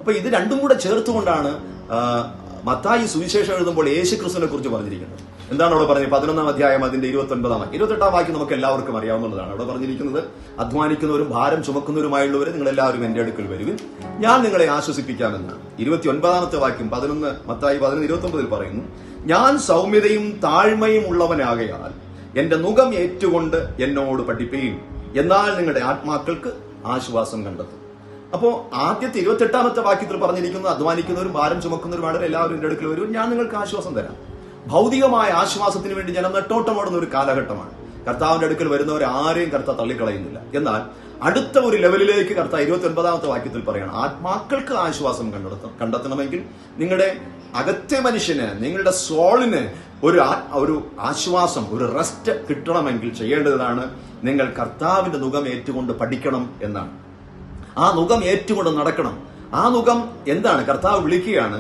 അപ്പൊ ഇത് രണ്ടും കൂടെ ചേർത്തുകൊണ്ടാണ് മത്തായി സുവിശേഷം എഴുതുമ്പോൾ യേശു ക്രിസ്തുവിനെ കുറിച്ച് പറഞ്ഞിരിക്കുന്നത്. എന്താണ് അവിടെ പറഞ്ഞത്? 11-ാം അധ്യായം അതിന്റെ 28-ാം വാക്യം നമുക്ക് എല്ലാവർക്കും അറിയാവുന്നതാണ്. അവിടെ പറഞ്ഞിരിക്കുന്നത്, അധ്വാനിക്കുന്നവരും ഭാരം ചുമക്കുന്നവരുമായുള്ളവരെ നിങ്ങൾ എല്ലാവരും എന്റെ അടുക്കൽ വരുവിൻ, ഞാൻ നിങ്ങളെ ആശ്വസിപ്പിക്കാമെന്നാണ്. 29-ാമത്തെ വാക്യം മത്തായി 11:29 പറയുന്നു, ഞാൻ സൗമ്യതയും താഴ്മയും ഉള്ളവനാകയാൽ എന്റെ നുകം ഏറ്റുകൊണ്ട് എന്നോട് പഠിപ്പീൻ, എന്നാൽ നിങ്ങളുടെ ആത്മാക്കൾക്ക് ആശ്വാസം കണ്ടെത്തും. അപ്പോ ആദ്യത്തെ 28-ാമത്തെ വാക്യത്തിൽ പറഞ്ഞിരിക്കുന്നത്, അധ്വാനിക്കുന്നവരും ഭാരം ചുമക്കുന്നവരുമാണ് എല്ലാവരും എന്റെ അടുക്കൽ വരും, ഞാൻ നിങ്ങൾക്ക് ആശ്വാസം തരാം. ഭൗതികമായ ആശ്വാസത്തിന് വേണ്ടി ജനം നെട്ടോട്ടമാടുന്ന ഒരു കാലഘട്ടമാണ്. കർത്താവിന്റെ അടുക്കൽ വരുന്നവരെ ആരെയും കർത്താവ് തള്ളിക്കളയുന്നില്ല. എന്നാൽ അടുത്ത ഒരു ലെവലിലേക്ക് കർത്താവ് 29-ാമത്തെ വാക്യത്തിൽ പറയണം, ആത്മാക്കൾക്ക് ആശ്വാസം കണ്ടെത്തണമെങ്കിൽ നിങ്ങളുടെ അകത്തെ മനുഷ്യന്, നിങ്ങളുടെ സോളിന് ഒരു ആശ്വാസം, ഒരു റെസ്റ്റ് കിട്ടണമെങ്കിൽ ചെയ്യേണ്ടതാണ് നിങ്ങൾ കർത്താവിന്റെ നുകം ഏറ്റുകൊണ്ട് പഠിക്കണം എന്നാണ്. ആ നുകം ഏറ്റുകൊണ്ട് നടക്കണം. ആ നുകം എന്താണ്? കർത്താവ് വിളിക്കുകയാണ്,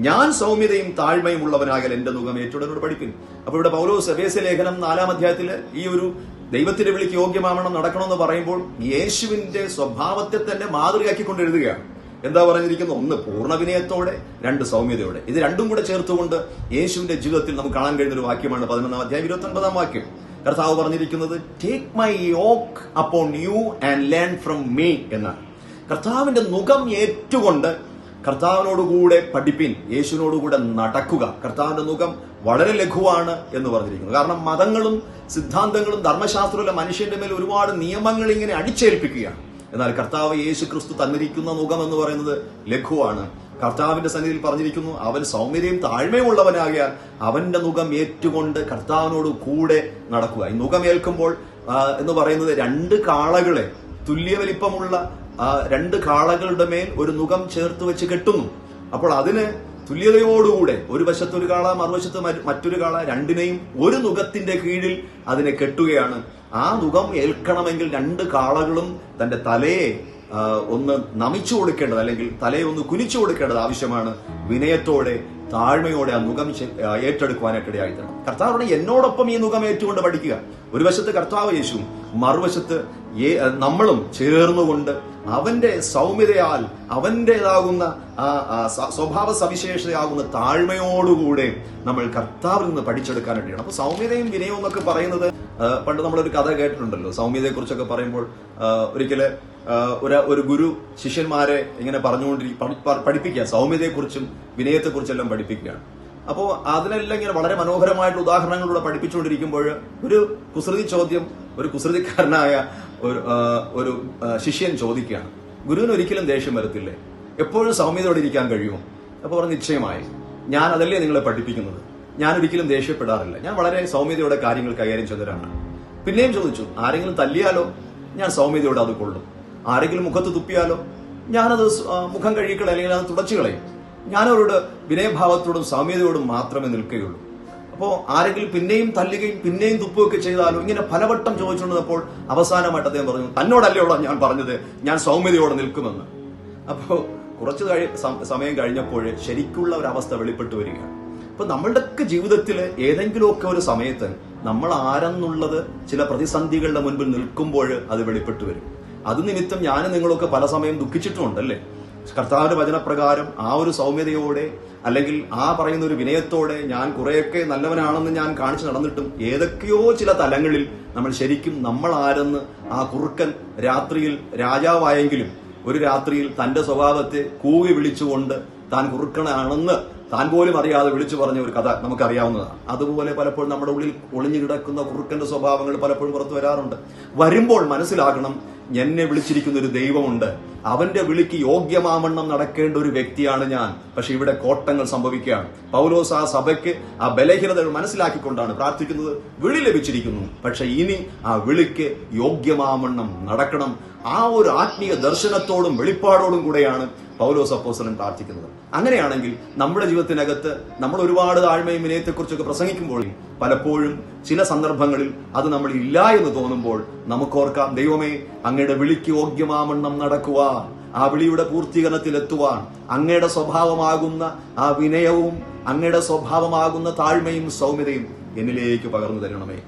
ഞാൻ സൗമ്യതയും താഴ്മയും ഉള്ളവനാകൽ എന്റെ നുകം ഏറ്റുകൊണ്ട് പഠിപ്പിൻ. അപ്പൊ ഇവിടെ പൗലോസ് എഫേസ്യ ലേഖനം 4-ാം അധ്യായത്തില് ഈ ഒരു ദൈവത്തിന്റെ വിളിക്ക് യോഗ്യമാവണം, നടക്കണമെന്ന് പറയുമ്പോൾ യേശുവിന്റെ സ്വഭാവത്തെ തന്നെ മാതൃകയാക്കിക്കൊണ്ട് എഴുതുകയാണ്. എന്താ പറഞ്ഞിരിക്കുന്നത്? 1 പൂർണ്ണ വിനയത്തോടെ, 2 സൗമ്യതയോടെ. ഇത് രണ്ടും കൂടെ ചേർത്തുകൊണ്ട് യേശുവിന്റെ ജീവിതത്തിൽ നമുക്ക് കാണാൻ കഴിയുന്ന ഒരു വാക്യമാണ് 11-ാം അധ്യായം 29-ാം വാക്യം. കർത്താവ് പറഞ്ഞിരിക്കുന്നത്, take my yoke upon you and learn from me എന്നാണ്. കർത്താവിന്റെ നുകം ഏറ്റുകൊണ്ട് കർത്താവിനോടുകൂടെ പഠിപ്പിൻ, യേശുവിനോടുകൂടെ നടക്കുക. കർത്താവിന്റെ നുകം വളരെ ലഘുവാണ് എന്ന് പറഞ്ഞിരിക്കുന്നു. കാരണം മതങ്ങളും സിദ്ധാന്തങ്ങളും ധർമ്മശാസ്ത്രവും മനുഷ്യന്റെ മേൽ ഒരുപാട് നിയമങ്ങൾ ഇങ്ങനെ അടിച്ചേൽപ്പിക്കുകയാണ്. എന്നാൽ കർത്താവ് യേശു ക്രിസ്തു തന്നിരിക്കുന്ന നുകം എന്ന് പറയുന്നത് ലഘുവാണ്. കർത്താവിന്റെ സന്നിധിയിൽ പറഞ്ഞിരിക്കുന്നു, അവൻ സൗമ്യതയും താഴ്മയും ഉള്ളവനാകിയാൽ അവന്റെ നുകം ഏറ്റുകൊണ്ട് കർത്താവിനോട് കൂടെ നടക്കുക. ഈ നുകമേൽക്കുമ്പോൾ എന്ന് പറയുന്നത് 2 കാളകളെ, തുല്യ വലിപ്പമുള്ള 2 കാളകളുടെ മേൽ ഒരു നുകം ചേർത്ത് വെച്ച് കെട്ടുന്നു. അപ്പോൾ അതിന് തുല്യതയോടുകൂടെ ഒരു വശത്ത് ഒരു കാള, മറുവശത്ത് മറ്റൊരു കാള, രണ്ടിനെയും ഒരു നുകത്തിന്റെ കീഴിൽ അതിനെ കെട്ടുകയാണ്. ആ നുകം ഏൽക്കണമെങ്കിൽ 2 കാളകളും തന്റെ തലയെ ഒന്ന് നമിച്ചു കൊടുക്കേണ്ടത്, അല്ലെങ്കിൽ തലയെ ഒന്ന് കുനിച്ചു കൊടുക്കേണ്ടത് ആവശ്യമാണ്. വിനയത്തോടെ താഴ്മയോടെ ആ നുകം ഏറ്റെടുക്കുവാനായിട്ടിടയായി തരണം. കർത്താവ് എന്നോടൊപ്പം ഈ നുകം ഏറ്റുകൊണ്ട് പഠിക്കുക. ഒരു വശത്ത് കർത്താവ് യേശുവും മറുവശത്ത് നമ്മളും ചേർന്നുകൊണ്ട് അവന്റെ സൗമ്യതയാൽ, അവന്റേതാകുന്ന സ്വഭാവ സവിശേഷതയാകുന്ന താഴ്മയോടുകൂടെ നമ്മൾ കർത്താവിൽ നിന്ന് പഠിച്ചെടുക്കാനായിട്ടാണ്. അപ്പൊ സൗമ്യതയും വിനയവും എന്നൊക്കെ പറയുന്നത്, പണ്ട് നമ്മളൊരു കഥ കേട്ടിട്ടുണ്ടല്ലോ. സൗമ്യതയെ കുറിച്ചൊക്കെ പറയുമ്പോൾ ഒരിക്കല് ഒരു ഗുരു ശിഷ്യന്മാരെ ഇങ്ങനെ പഠിപ്പിക്കുക, സൗമ്യതയെക്കുറിച്ചും വിനയത്തെക്കുറിച്ചെല്ലാം പഠിപ്പിക്കുകയാണ്. അപ്പോൾ അതിനെല്ലാം ഇങ്ങനെ വളരെ മനോഹരമായിട്ടുള്ള ഉദാഹരണങ്ങളിലൂടെ പഠിപ്പിച്ചുകൊണ്ടിരിക്കുമ്പോൾ ഒരു കുസൃതി ചോദ്യം ഒരു കുസൃതിക്കാരനായ ഒരു ശിഷ്യൻ ചോദിക്കുകയാണ്, ഗുരുവിന് ഒരിക്കലും ദേഷ്യം വരത്തില്ലേ? എപ്പോഴും സൗമ്യതയോടെ ഇരിക്കാൻ കഴിയുമോ? അപ്പോൾ പറഞ്ഞു, നിശ്ചയമായി, ഞാൻ അതല്ലേ നിങ്ങളെ പഠിപ്പിക്കുന്നത്. ഞാൻ ഒരിക്കലും ദേഷ്യപ്പെടാറില്ല, ഞാൻ വളരെ സൗമ്യതയോടെ കാര്യങ്ങൾ കൈകാര്യം ചെയ്തവരാണ്. പിന്നെയും ചോദിച്ചു, ആരെങ്കിലും തല്ലിയാലോ? ഞാൻ സൗമ്യതയോടെ അത് കൊള്ളും. ആരെങ്കിലും മുഖത്ത് തുപ്പിയാലോ? ഞാനത് മുഖം കഴുകിക്കളയും, അല്ലെങ്കിൽ അത് തുടച്ചു കളയും. ഞാനവരോട് വിനയഭാവത്തോടും സൗമ്യതയോടും മാത്രമേ നിൽക്കുകയുള്ളൂ. അപ്പോ ആരെങ്കിലും പിന്നെയും തല്ലുകയും പിന്നെയും തുപ്പുകയൊക്കെ ചെയ്താലോ? ഇങ്ങനെ പലവട്ടം ചോദിച്ചുകൊണ്ടിരുന്നപ്പോൾ അവസാനമായിട്ട് അദ്ദേഹം പറഞ്ഞു, തന്നോടല്ലേയുള്ള ഞാൻ പറഞ്ഞത്, ഞാൻ സൗമ്യതയോടെ നിൽക്കുമെന്ന്. അപ്പോ കുറച്ച് സമയം കഴിഞ്ഞപ്പോൾ ശരിക്കുള്ള ഒരു അവസ്ഥ വെളിപ്പെട്ടു വരികയാണ്. അപ്പൊ നമ്മളുടെയൊക്കെ ജീവിതത്തിൽ ഏതെങ്കിലുമൊക്കെ ഒരു സമയത്ത് നമ്മൾ ആരെന്നുള്ളത് ചില പ്രതിസന്ധികളുടെ മുൻപിൽ നിൽക്കുമ്പോൾ അത് വെളിപ്പെട്ടു വരും. അത് നിമിത്തം ഞാനും നിങ്ങളൊക്കെ പല സമയം ദുഃഖിച്ചിട്ടുണ്ടല്ലേ? കർത്താവിന്റെ വചനപ്രകാരം ആ ഒരു സൗമ്യതയോടെ, അല്ലെങ്കിൽ ആ പറയുന്ന ഒരു വിനയത്തോടെ ഞാൻ കുറെയൊക്കെ നല്ലവനാണെന്ന് ഞാൻ കാണിച്ചു നടന്നിട്ടും ഏതൊക്കെയോ ചില തലങ്ങളിൽ നമ്മൾ ശരിക്കും നമ്മൾ ആരെന്ന് ആ കുറുക്കൻ രാത്രിയിൽ രാജാവായെങ്കിലും ഒരു രാത്രിയിൽ തന്റെ സ്വഭാവത്തെ കൂകി വിളിച്ചുകൊണ്ട് താൻ കുറുക്കനാണെന്ന് താൻ പോലും അറിയാതെ വിളിച്ചു പറഞ്ഞ ഒരു കഥ നമുക്കറിയാവുന്നതാണ്. അതുപോലെ പലപ്പോഴും നമ്മുടെ ഉള്ളിൽ ഒളിഞ്ഞു കിടക്കുന്ന കുറുക്കന്റെ സ്വഭാവങ്ങൾ പലപ്പോഴും പുറത്തു വരാറുണ്ട്. വരുമ്പോൾ മനസ്സിലാക്കണം, എന്നെ വിളിച്ചിരിക്കുന്ന ഒരു ദൈവമുണ്ട്, അവന്റെ വിളിക്ക് യോഗ്യമാവണ്ണം നടക്കേണ്ട ഒരു വ്യക്തിയാണ് ഞാൻ. പക്ഷെ ഇവിടെ കോട്ടങ്ങൾ സംഭവിക്കുകയാണ്. പൗലോസ് ആ സഭയ്ക്ക് ആ ബലഹീനതകൾ മനസ്സിലാക്കിക്കൊണ്ടാണ് പ്രാർത്ഥിക്കുന്നത്, വിളി ലഭിച്ചിരിക്കുന്നു, പക്ഷെ ഇനി ആ വിളിക്ക് യോഗ്യമാവണ്ണം നടക്കണം. ആ ഒരു ആത്മീയ ദർശനത്തോടും വെളിപ്പാടോടും കൂടെയാണ് പൗലോസ് അപ്പോസ്തലൻ പ്രാർത്ഥിക്കുന്നത്. അങ്ങനെയാണെങ്കിൽ നമ്മുടെ ജീവിതത്തിനകത്ത് നമ്മൾ ഒരുപാട് താഴ്മയും വിനയത്തെക്കുറിച്ചൊക്കെ പ്രസംഗിക്കുമ്പോൾ പലപ്പോഴും ചില സന്ദർഭങ്ങളിൽ അത് നമ്മൾ ഇല്ല എന്ന് തോന്നുമ്പോൾ നമുക്കോർക്കാം, ദൈവമേ, അങ്ങയുടെ വിളിക്ക് യോഗ്യമാവണ്ണം നടക്കുവാൻ, ആ വിളിയുടെ പൂർത്തീകരണത്തിൽ എത്തുവാൻ അങ്ങയുടെ സ്വഭാവമാകുന്ന ആ വിനയവും അങ്ങയുടെ സ്വഭാവമാകുന്ന താഴ്മയും സൗമ്യതയും എന്നിലേക്ക് പകർന്നു തരണമേ.